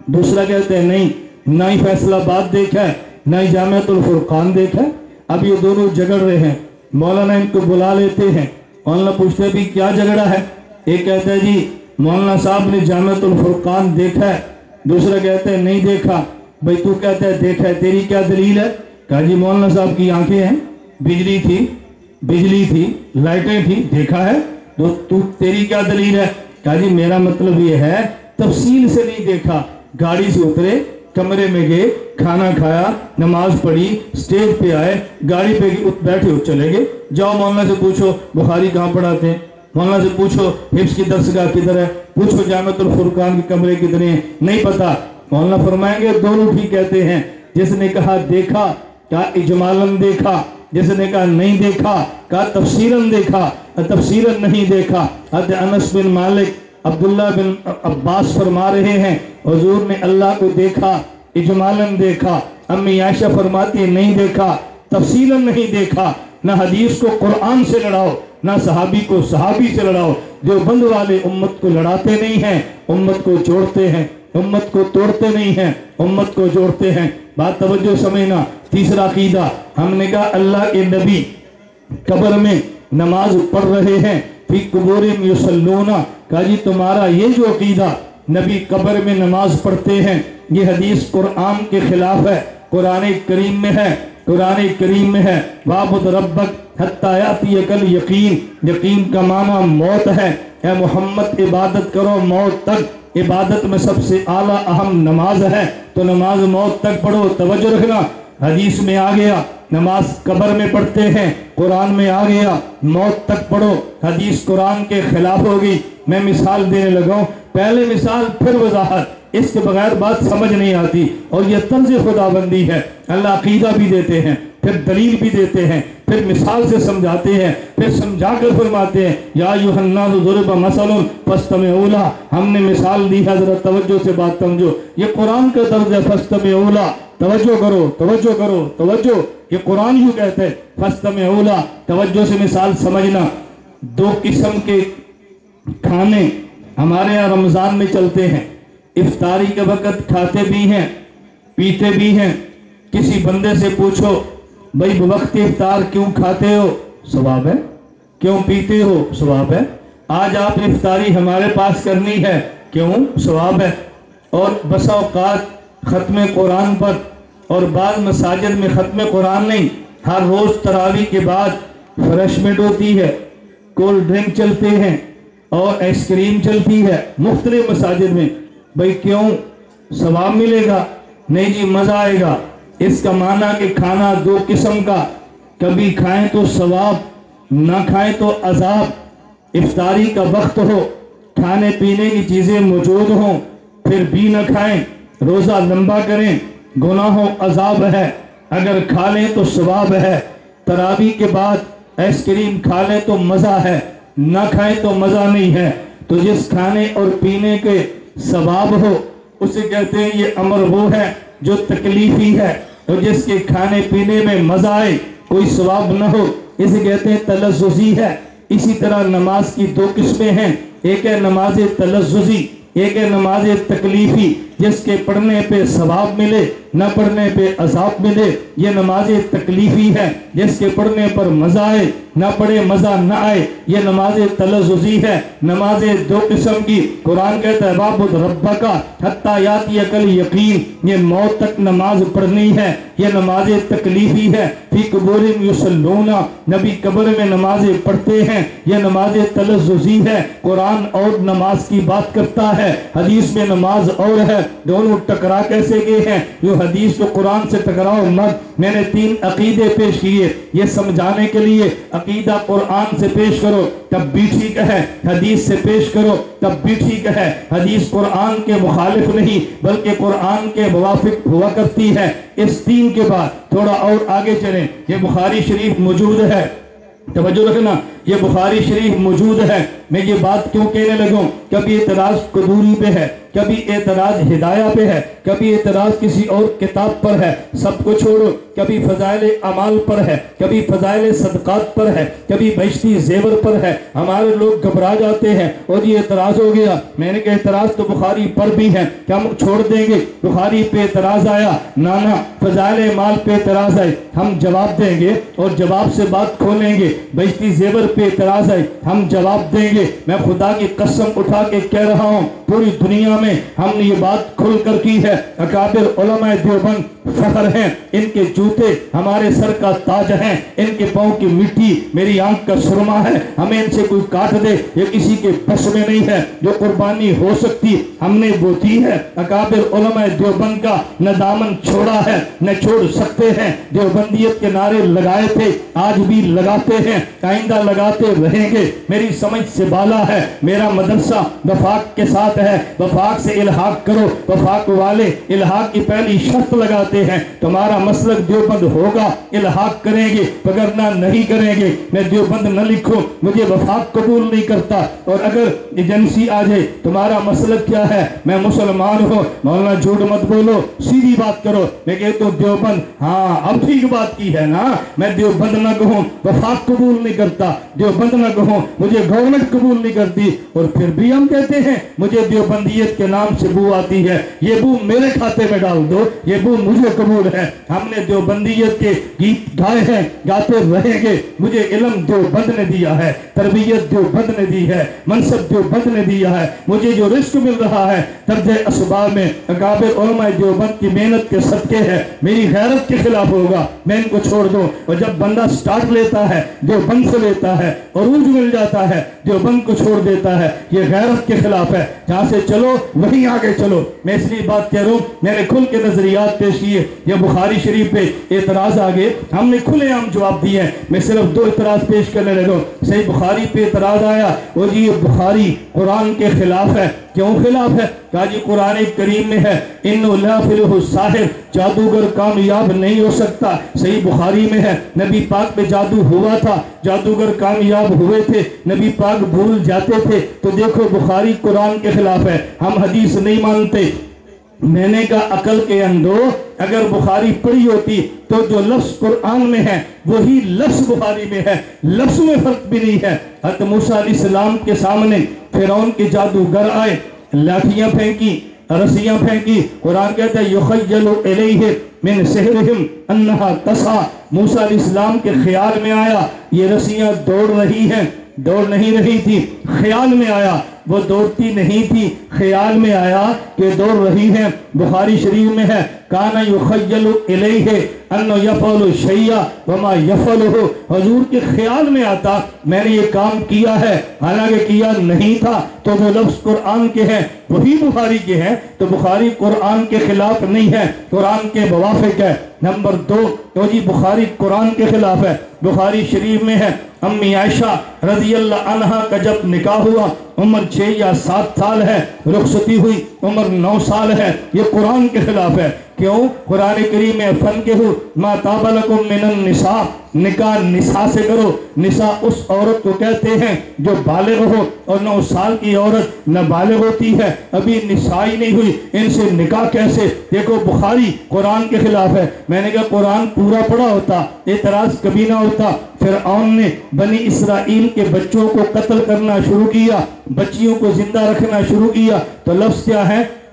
دوسرا کہتے ہیں نہیں، نہ ہی فیصل آباد دیکھا ہے نہ ہی جامعۃ الفرقان دیکھا ہے۔ اب یہ دونوں جھگڑ رہے ہیں، مولانا ان کو بلا لیتے ہیں، مولانا پوچھتے بھی کیا جھگڑا ہے؟ ایک کہتا ہے جی مولانا صاحب نے جامعۃ الفرقان دیکھا ہے، دوسرا کہتا ہے نہیں دیکھا۔ بھئی تو کہتا ہے دیکھا ہے، تیری کیا دلیل ہے؟ کہا جی مولانا صاحب کی آنکھیں ہیں، بجلی تھی، لائٹیں تھی، دیکھا ہے، تو تیری کیا دلیل ہے؟ کہا جی میرا مطلب یہ ہے تفصیل سے نہیں دیکھا، گاڑی سے اترے، کمرے میں گئے، کھانا کھایا، نماز پڑھی، سٹیج پہ آئے، گاڑی پہ بیٹھے ہو چلے گئے۔ جاؤ مولانا سے پوچھو بخاری کہاں پڑھاتے ہیں، مولانا سے پوچھو حفظ کی درسگاہ کدھر ہے، پوچھو جامعۃ الفرقان کے کمرے کتنے ہیں، نہیں پتا۔ مولانا فرمائیں گے دونوں ٹھیک کہتے ہیں۔ جس نے کہا دیکھا کہا اجمالاً دیکھا، جس نے کہا نہیں دیکھا کہا تفصیلاً دیکھا، تفصیلاً نہیں دیکھا۔ حضرت انس بن مالک عبداللہ بن عباس فرما رہے ہیں حضور نے اللہ کو دیکھا، اجمالاً دیکھا۔ امی عائشہ فرماتی ہے نہیں دیکھا، تفصیلاً نہیں دیکھا۔ نہ حدیث کو قرآن سے لڑاؤ، نہ صحابی کو صحابی سے لڑاؤ۔ دیوبند والے امت کو لڑاتے نہیں ہیں، امت کو جوڑتے ہیں، امت کو توڑتے نہیں ہیں، امت کو جوڑتے ہیں۔ بات توجہ سمجھنا۔ تیسرا عقیدہ ہم نے کہا اللہ کے نبی قبر میں نماز پڑھ رہے ہیں، فی قبورہم یصلون۔ کہا جی تمہارا یہ جو عقیدہ نبی قبر میں نماز پڑھتے ہیں یہ حدیث قرآن کے خلاف ہے، قرآن کریم میں ہے، قرآن کریم میں ہے وَاعْبُدْ رَبَّكَ حَتَّىٰ يَأْتِيَكَ الْيَقِينُ۔ یقین کا معنی موت ہے، اے محمد عبادت کرو موت تک۔ عبادت میں سب سے اعلیٰ اہم نماز ہے، تو نماز موت تک پڑھو۔ توجہ رکھنا، حدیث میں آ گیا نماز قبر میں پڑھتے ہیں، قرآن میں آ گیا موت تک پڑھو، حدیث قرآن کے خلاف ہوگی۔ میں مثال دینے لگا ہوں، پہلے مثال پھر وضاحت، اس کے بغیر بات سمجھ نہیں آتی، اور یہ طنز خدا بندی ہے۔ اللہ عقیدہ بھی دیتے ہیں، پھر دلیل بھی دیتے ہیں، پھر مثال سے سمجھاتے ہیں، پھر سمجھا کر فرماتے ہیں یا ایھا الناس ضرب مثل فاستمعوا لہ۔ ہم نے مثال دی ہے، ذرا توجہ سے بات سمجھو، یہ قرآن کا طرز ہے، فاستمعوا لہ، توجہ کرو توجہ کرو توجہ، یہ قرآن ہی کہتے ہیں فاستمعوا لہ، توجہ سے مثال سمجھنا۔ دو قسم کے کھانے ہمارے یہاں رمضان میں چلتے ہیں، افطاری کے وقت کھاتے بھی ہیں پیتے بھی ہیں۔ کسی بندے سے پوچھو بھائی بوقت افطار کیوں کھاتے ہو؟ ثواب ہے۔ کیوں پیتے ہو؟ ثواب ہے۔ آج آپ نے افطاری ہمارے پاس کرنی ہے، کیوں؟ ثواب ہے۔ اور بسا اوقات ختم قرآن پر، اور بعض مساجد میں ختم قرآن نہیں، ہر روز تراویح کے بعد فریشمنٹ ہوتی ہے، کولڈ ڈرنک چلتے ہیں اور آئس کریم چلتی ہے مختلف مساجد میں۔ بھئی کیوں؟ ثواب ملے گا؟ نہیں جی مزہ آئے گا۔ اس کا معنی کہ کھانا دو قسم کا، کبھی کھائیں تو ثواب، نہ کھائیں تو عذاب۔ افطاری کا وقت ہو، کھانے پینے کی چیزیں موجود ہوں، پھر بھی نہ کھائیں، روزہ لمبا کریں، گناہ و عذاب ہے۔ اگر کھا لیں تو ثواب ہے۔ تراویح کے بعد آئس کریم کھا لیں تو مزہ ہے، نہ کھائیں تو مزہ نہیں ہے۔ تو جس کھانے اور پینے کے ثواب ہو اسے کہتے ہیں یہ امر وہ ہے جو تکلیفی ہے، اور جس کے کھانے پینے میں مزہ آئے کوئی ثواب نہ ہو اسے کہتے ہیں تلذذی ہے۔ اسی طرح نماز کی دو قسمیں ہیں، ایک ہے نماز تلذذی، ایک ہے نماز تکلیفی۔ جس کے پڑھنے پہ ثواب ملے نہ پڑھنے پہ عذاب ملے، یہ نماز تکلیفی ہے، جس کے پڑھنے پر مزہ آئے نہ پڑھے مزہ نہ آئے، یہ نماز تلذذی ہے۔ نماز دو قسم کی، قرآن کہتا ہے وَاعْبُدْ رَبَّكَ حَتَّىٰ يَأْتِيَكَ الْيَقِينُ، یہ موت تک نماز پڑھنی ہے، یہ نماز تکلیفی ہے۔ فی قبور یصلون، نبی قبر میں نمازیں پڑھتے ہیں، یہ نماز تلذذی ہے۔ قرآن اور نماز کی بات کرتا ہے، حدیث میں نماز اور ہے، دونوں ٹکرا کیسے گئے ہیں؟ جو حدیث کو قرآن سے ٹکراؤ مت۔ میں نے 3 عقیدے پیش کیے، یہ سمجھانے کے لیے عقیدہ قرآن سے پیش کرو تب بھی ٹھیک ہے، حدیث سے پیش کرو تب بھی ٹھیک ہے۔ حدیث قرآن کے مخالف نہیں بلکہ قرآن کے موافق ہوا کرتی ہے۔ اس 3 کے بعد تھوڑا اور آگے چلیں، یہ بخاری شریف موجود ہے، توجہ رکھنا، یہ بخاری شریف موجود ہے۔ میں یہ بات کیوں کہنے لگوں؟ کبھی اعتراض قدوری پہ ہے، کبھی اعتراض ہدایہ پہ ہے، کبھی اعتراض کسی اور کتاب پر ہے، سب کو چھوڑو۔ کبھی فضائل اعمال پر ہے، کبھی فضائل صدقات پر ہے، کبھی بہشتی زیور پر ہے۔ ہمارے لوگ گھبرا جاتے ہیں اور یہ اعتراض ہو گیا، میں نے کہا اعتراض تو بخاری پر بھی ہے، کیا ہم چھوڑ دیں گے؟ بخاری پہ اعتراض آیا، نانا فضائل اعمال پہ اعتراض آئے، ہم جواب دیں گے اور جواب سے بات کھولیں گے۔ بہشتی زیور پہ اعتراض آئے، ہم جواب دیں گے۔ میں خدا کی قسم اٹھا کے کہہ رہا ہوں، پوری دنیا میں ہم نے یہ بات کھل کر کی ہے۔ اکابر علماء دیوبند فخر ہیں، ان کے جوتے ہمارے سر کا تاج ہیں، ان کے پاؤں کی مٹی میری آنکھ کا سرما ہے۔ ہمیں ان سے کوئی کاٹ دے یہ کسی کے بس میں نہیں ہے، جو قربانی ہو سکتی ہم نے وہ دی ہے۔ اکابر علماء دیوبند کا نہ دامن چھوڑا ہے نہ چھوڑ سکتے ہیں۔ دیوبندیت کے نعرے لگائے تھے، آج بھی لگاتے ہیں، آئندہ لگاتے رہیں گے۔ میری سمجھ سے بالا ہے، میرا مدرسہ وفاق کے ساتھ ہے، وفاق سے الحاق کرو۔ وفاق والے الحاق کی پہلی شرط لگاتے ہیں، تمہارا مسلک دیوبند ہوگا، الحاق کریں گے، وگرنہ نہیں کریں گے۔ میں دیوبند نہ لکھوں، مجھے وفاق قبول نہیں کرتا۔ اور اگر ایجنسی آ جائے تمہارا مسلک کیا ہے، میں مسلمان ہوں، مولانا جھوٹ مت بولو، سیدھی بات کرو۔ میں کہتا ہوں دیوبند، ہاں اب ٹھیک بات کی ہے نا، میں دیوبند نہ کہوں وفاق قبول نہیں کرتا، دیوبند نہ کہوں مجھے گورنمنٹ قبول نہیں کرتی، اور پھر بھی ہم کہتے ہیں مجھے دیوبندیت کے نام سے بو آتی ہے۔ یہ بو میرے کھاتے میں ڈال دو، یہ بو مجھے قبول ہے۔ ہم نے دیوبندیت کے گیت گائے ہیں، گاتے رہیں گے۔ مجھے علم دیوبند نے دیا ہے، تربیت دیوبند نے دی ہے، منصب دیوبند نے دیا ہے۔ مجھے جو رزق مل رہا ہے درج اسباب میں اکابر علماء دیوبند کی محنت کے صدقے ہے۔ میری غیرت کے خلاف ہوگا، میں ان کو چھوڑ دوں۔ اور جب بندہ سٹارٹ لیتا ہے دیوبند سے لیتا ہے، عروج مل جاتا ہے، دیوبند کو چھوڑ دیتا ہے، یہ غیرت کے خلاف ہے۔ جہاں سے چلو وہیں آگے چلو۔ میں اس لیے بات کہہ رہا ہوں، میں نے کھل کے نظریات پیش کیے۔ یہ بخاری شریف پہ اعتراض آگے ہم نے کھلے عام جواب دیے ہیں۔ میں صرف 2 اعتراض پیش کرنے لگا۔ صحیح بخاری پہ اعتراض آیا اور یہ بخاری قرآن کے خلاف ہے۔ کیوں خلاف ہے؟ کہا جی قرآن کریم میں ہے اِنَّهُ لَا يُفْلِحُ السَّاحِرُ، جادوگر کامیاب نہیں ہو سکتا۔ صحیح بخاری میں ہے نبی پاک پہ جادو ہوا تھا، جادوگر کامیاب ہوئے تھے، نبی پاک بھول جاتے تھے۔ تو دیکھو بخاری قرآن کے خلاف ہے، ہم حدیث نہیں مانتے۔ میں نے کہا عقل کے اندھو، اگر بخاری پڑھی ہوتی تو جو لفظ قرآن میں ہے وہی لفظ بخاری میں ہے، لفظ میں فرق بھی نہیں ہے۔ حضرت موسیٰ علیہ السلام کے سامنے فرعون کے جادوگر آئے، لاٹھیاں پھینکی، رسیاں پھینکی۔ قرآن کہتا ہے یخیل الیہ من سحرہم انہا تسعی، موسیٰ علیہ السلام کے خیال میں آیا یہ رسیاں دوڑ رہی ہیں، دوڑ نہیں رہی تھی، خیال میں آیا وہ دوڑتی نہیں تھی، خیال میں آیا کہ دوڑ رہی ہیں۔ بخاری شریف میں ہے کانا یخیل الیہ انہ یفعل شیئا وما یفعلہ، حضور کے خیال میں آتا میں نے یہ کام کیا ہے، حالانکہ کیا نہیں تھا۔ تو جو لفظ قرآن کے ہیں وہی بخاری کے ہیں، تو بخاری قرآن کے خلاف نہیں ہے، قرآن کے موافق ہے۔ نمبر 2، تو جی بخاری قرآن کے خلاف ہے۔ بخاری شریف میں ہے امی عائشہ رضی اللہ عنہا کا جب نکاح ہوا عمر 6 یا 7 سال ہے، رخصتی ہوئی عمر 9 سال ہے، یہ قرآن کے خلاف ہے۔ کیوں؟ قرآن کریم میں فَانكِحُوا مَا طَابَ لَكُم مِّنَ النِّسَاءِ، نکاح نساء سے کرو۔ نساء اس عورت کو کہتے ہیں جو بالغ ہو، اور 9 سال کی عورت نابالغ ہوتی ہے، ابھی نساء ہی نہیں ہوئی، ان سے نکاح کیسے؟ دیکھو بخاری قرآن کے خلاف ہے۔ میں نے کہا قرآن پورا پڑھا ہوتا اعتراض کبھی نہ ہوتا۔ فرعون نے بنی اسرائیل کے بچوں کو قتل کرنا شروع کیا، بچیوں کو زندہ رکھنا شروع کیا، تو لفظ کیا ہے؟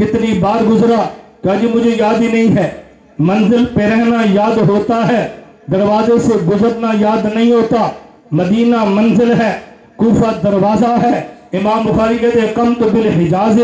کتنی بار گزرا، کہا جی مجھے یاد ہی نہیں ہے۔ منزل پہ رہنا یاد ہوتا ہے، دروازے سے گزرنا یاد نہیں ہوتا۔ مدینہ منزل ہے، کوفہ دروازہ ہے۔ امام بخاری کہتے ہیں قمت بالحجاز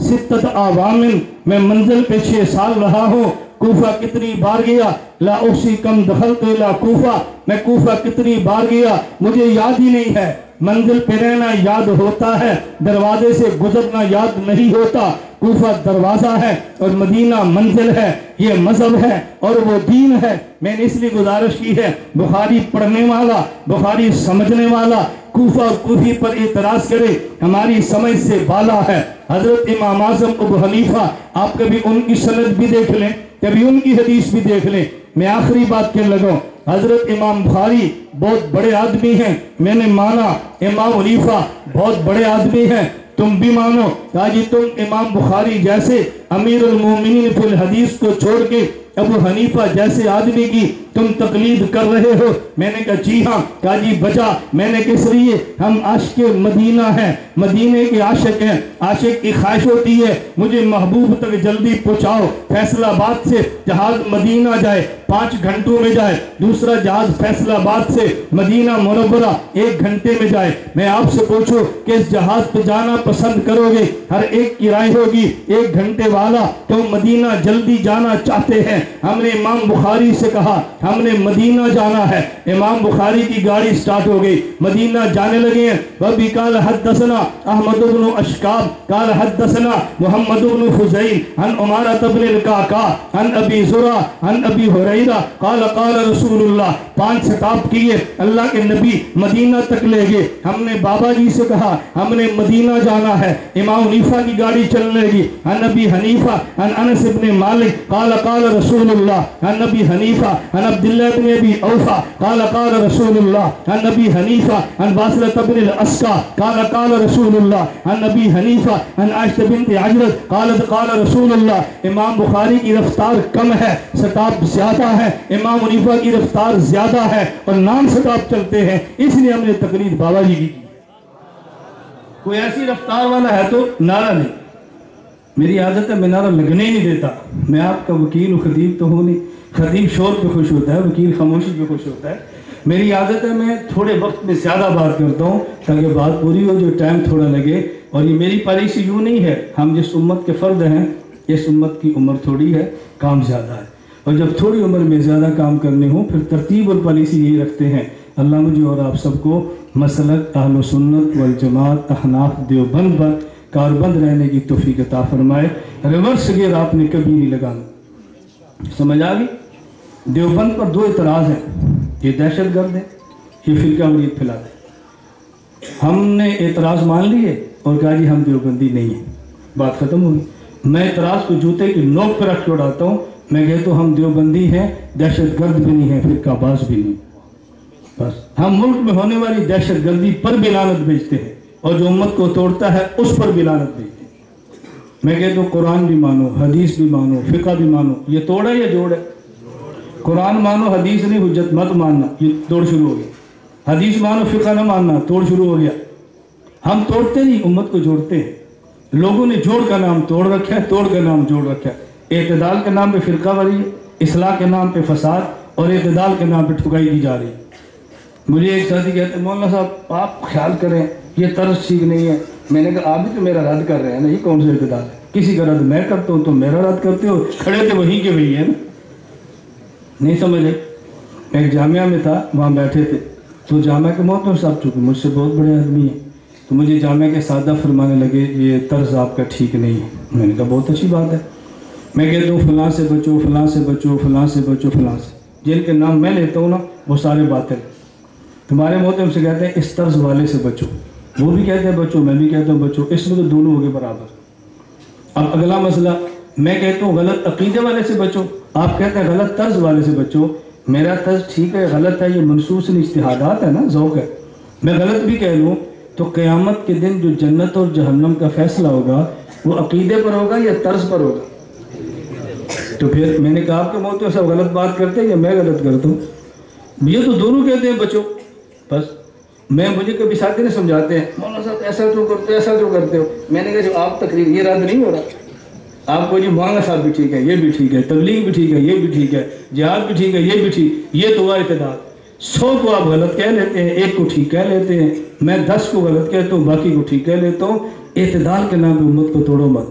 ستت اعوام، میں منزل پہ 6 سال رہا ہوں۔ کوفہ کتنی بار گیا، لا احصی کم دخلت الی کوفہ، میں کوفہ کتنی بار گیا مجھے یاد ہی نہیں ہے۔ منزل پہ رہنا یاد ہوتا ہے، دروازے سے گزرنا یاد نہیں ہوتا۔ کوفہ دروازہ ہے اور مدینہ منزل ہے، یہ مذہب ہے اور وہ دین ہے۔ میں نے اس لیے گزارش کی ہے، بخاری پڑھنے والا، بخاری سمجھنے والا کوفہ اور کوفی پر اعتراض کرے، ہماری سمجھ سے بالا ہے۔ حضرت امام اعظم ابو حنیفہ، آپ کبھی ان کی سند بھی دیکھ لیں، کبھی ان کی حدیث بھی دیکھ لیں۔ میں آخری بات کہنے لگا، حضرت امام بخاری بہت بڑے آدمی ہیں، میں نے مانا امام حنیفہ بہت بڑے آدمی ہیں، تم بھی مانو۔ کہا جی تم امام بخاری جیسے امیر المومنین فی الحدیث کو چھوڑ کے ابو حنیفہ جیسے آدمی کی تم تقلید کر رہے ہو۔ میں نے کہا جی ہاں۔ کہا جی بچا، میں نے کس لیے؟ ہم عاشق مدینہ ہیں، مدینے کے عاشق ہیں۔ عاشق کی خواہش ہوتی ہے مجھے محبوب تک جلدی پہنچاؤ۔ فیصل آباد سے جہاز مدینہ جائے 5 گھنٹوں میں جائے، دوسرا جہاز فیصل آباد سے مدینہ منورہ 1 گھنٹے میں جائے۔ میں آپ سے پوچھوں کہ اس جہاز پہ جانا پسند کرو گے؟ ہر ایک کی رائے ہوگی 1 گھنٹے والا، تو مدینہ جلدی جانا چاہتے ہیں۔ ہم نے امام بخاری سے کہا ہم نے مدینہ جانا ہے، امام بخاری کی گاڑی سٹارٹ ہو گئی، مدینہ جانے لگے ہیں۔ وَبِي قَالَ حَدَّثَنَا احمد بن اشکاب قال حدثنا محمد بن فضیل عن عمارة بن القعقاع عن ابی زرع عن ابی ہریرہ قال قال رسول اللہ۔ 5 سٹاپ کیے، اللہ کے نبی مدینہ تک لے گئے۔ ہم نے بابا جی سے کہا ہم نے مدینہ جانا ہے، امام حنیفہ کی گاڑی چلنے لگی۔ عن ابی حنیفہ عن انس بن مالک قال قال رسول اللہ عن ابی حنیفہ عن عبداللہ بن ابی اوفا قال قال رسول اللہ عن ابی حنیفہ عن واصلۃ بن الاسقا قال قال رسول اللہ عن ابی حنیفہ عن عائشہ بنت عجلت قالت قال رسول اللہ۔ امام بخاری کی رفتار کم ہے، سٹاپ زیادہ ہے، امام حنیفہ کی رفتار زیادہ ہے اور نام سٹاپ چلتے ہیں، اس لیے ہم نے تقلید بابا جی کی۔ کوئی ایسی رفتار والا ہے تو نعرہ نہیں۔ میری عادت ہے میں نعرہ لگنے ہی نہیں دیتا، میں آپ کا وکیل و خطیب تو ہوں نہیں، خطیب شور پہ خوش ہوتا ہے، وکیل خاموشی پہ خوش ہوتا ہے۔ میری عادت ہے میں تھوڑے وقت میں زیادہ بات کرتا ہوں تاکہ بات پوری ہو، جو ٹائم تھوڑا لگے۔ اور یہ میری پالیسی یوں نہیں ہے، ہم جس امت کے فرد ہیں اس امت کی عمر تھوڑی ہے، کام زیادہ ہے، اور جب تھوڑی عمر میں زیادہ کام کرنے ہوں پھر ترتیب اور پالیسی یہی رکھتے ہیں۔ اللہ مجھے اور آپ سب کو مسلک اہل سنت والجماعت احناف دیوبند پر کاربند رہنے کی توفیق عطا فرمائے۔ ریورس گیئر آپ نے کبھی نہیں لگانا، سمجھ آ گئی؟ دیوبند پر 2 اعتراض ہیں، یہ دہشت گرد ہے، یہ فرقہ واریت پھیلاتے ہیں۔ ہم نے اعتراض مان لیے اور کہا جی ہم دیوبندی نہیں ہیں، بات ختم ہوگی۔ میں اعتراض کو جوتے کی نوک پر رکھ کے اڑاتا ہوں، میں کہتا ہوں ہم دیوبندی ہیں، دہشت گرد بھی نہیں ہیں، فرقہ باز بھی نہیں۔ بس ہم ملک میں ہونے والی دہشت گردی پر بھی لعنت بھیجتے ہیں اور جو امت کو توڑتا ہے اس پر بھی لعنت بھیجتے ہیں۔ میں کہتا ہوں قرآن بھی مانو، حدیث بھی مانو، فقہ بھی مانو۔ یہ توڑ ہے یا جوڑ ہے؟ قرآن مانو، حدیث نہیں، حجت مت ماننا، یہ توڑ شروع ہو گیا۔ حدیث مانو، فقہ نہ ماننا، توڑ شروع ہو گیا۔ ہم توڑتے نہیں، امت کو جوڑتے ہیں۔ لوگوں نے جوڑ کا نام توڑ رکھا ہے، توڑ کا نام جوڑ رکھا ہے۔ اعتدال کے نام پہ فرقہ واری ہے، اصلاح کے نام پہ فساد اور اعتدال کے نام پہ ٹھکائی کی جا رہی ہے۔ مجھے ایک ساتھی کہتے ہیں مولانا صاحب آپ خیال کریں یہ طرز ٹھیک نہیں ہے۔ میں نے کہا آپ بھی تو میرا رد کر رہے ہیں نا، یہ کون سے اعتدال ہے؟ کسی کا رد میں کرتا ہوں تو میرا رد کرتے ہو، کھڑے تھے وہیں کے وہی ہیں نا، نہیں سمجھے؟ ایک جامعہ میں تھا، وہاں بیٹھے تھے تو جامعہ کے محترم صاحب چونکہ مجھ سے بہت بڑے آدمی ہیں تو مجھے جامعہ کے سادہ فرمانے لگے یہ طرز آپ کا ٹھیک نہیں ہے۔ میں نے کہا بہت اچھی بات ہے۔ میں کہتا ہوں فلاں سے بچو، فلاں سے بچو، فلاں سے بچو، فلاں سے، جن کے نام میں لیتا ہوں نا وہ سارے باطل۔ تمہارے محترم سے کہتے ہیں اس طرز والے سے بچو، وہ بھی کہتے ہیں بچو، میں بھی کہتا ہوں بچو، اس میں تو دونوں ہو گئے برابر۔ اب اگلا مسئلہ، میں کہتا ہوں غلط عقیدے والے سے بچو، آپ کہتے ہیں غلط طرز والے سے بچو۔ میرا طرز ٹھیک ہے غلط ہے، یہ منصوص اجتہادات ہے نا، ذوق ہے۔ میں غلط بھی کہہ لوں تو قیامت کے دن جو جنت اور جہنم کا فیصلہ ہوگا وہ عقیدے پر ہوگا یا طرز پر ہوگا؟ تو پھر میں نے کہا آپ کے محترم صاحب غلط بات کرتے ہیں یا میں غلط کرتا ہوں؟ یہ تو دونوں کہتے ہیں بچو۔ بس میں مجھے کبھی ساتھی نے سمجھاتے ہیں مولانا صاحب ایسا کیوں کرتے ہو، ایسا کیوں کرتے ہو؟ میں نے کہا جو آپ تقریر، یہ رد نہیں ہو رہا، آپ کو جی مولانا صاحب بھی ٹھیک ہے، یہ بھی ٹھیک ہے، تبلیغ بھی ٹھیک ہے، یہ بھی ٹھیک ہے، جہاد بھی ٹھیک ہے، یہ بھی ٹھیک، یہ تو اعتدال۔ 100 کو آپ غلط کہہ لیتے ہیں، 1 کو ٹھیک کہہ لیتے ہیں، میں 10 کو غلط کہتا ہوں، باقی کو ٹھیک کہہ لیتا ہوں۔ اعتدال کے نام پہ امت کو توڑو مت۔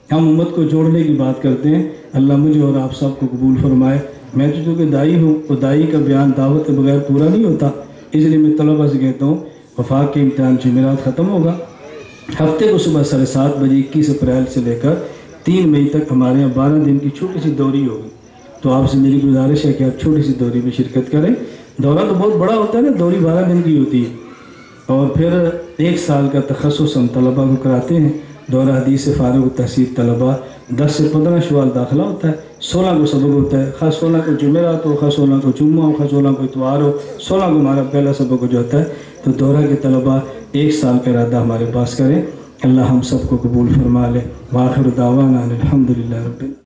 ہم امت کو جوڑنے کی بات کرتے ہیں، اللہ مجھے اور آپ سب کو قبول فرمائے۔ میں تو چونکہ دائی ہوں، تو دائی کا بیان دعوت کے بغیر پورا نہیں ہوتا، اس لیے میں طلبہ سے کہتا ہوں وفاق کے امتحان جمعرات ختم ہوگا، ہفتے کو صبح 7:30 بجے 21 اپریل سے لے کر 3 مئی تک ہمارے یہاں 12 دن کی چھوٹی سی دوری ہوگی۔ تو آپ سے میری گزارش ہے کہ آپ چھوٹی سی دوری میں شرکت کریں۔ دورہ تو بہت بڑا ہوتا ہے نا، دوری 12 دن کی ہوتی ہے، اور پھر 1 سال کا تخصص ہم طلبہ کو کراتے ہیں۔ دورہ حدیث سے فارغ التحصیل طلبہ 10 سے 15 شوال داخلہ ہوتا ہے، 16 کو سبق ہوتا ہے، خاص 16 کو جمعرات ہو، خاص 16 کو جمعہ ہو، خاص 16 کو اتوار ہو، 16 کو ہمارا پہلا سبق جو ہوتا ہے۔ تو دورہ کے طلبہ 1 سال کا ارادہ ہمارے پاس کریں، اللہ ہم سب کو قبول فرما لے۔ وآخر دعوانا الحمدللہ رب العالمین۔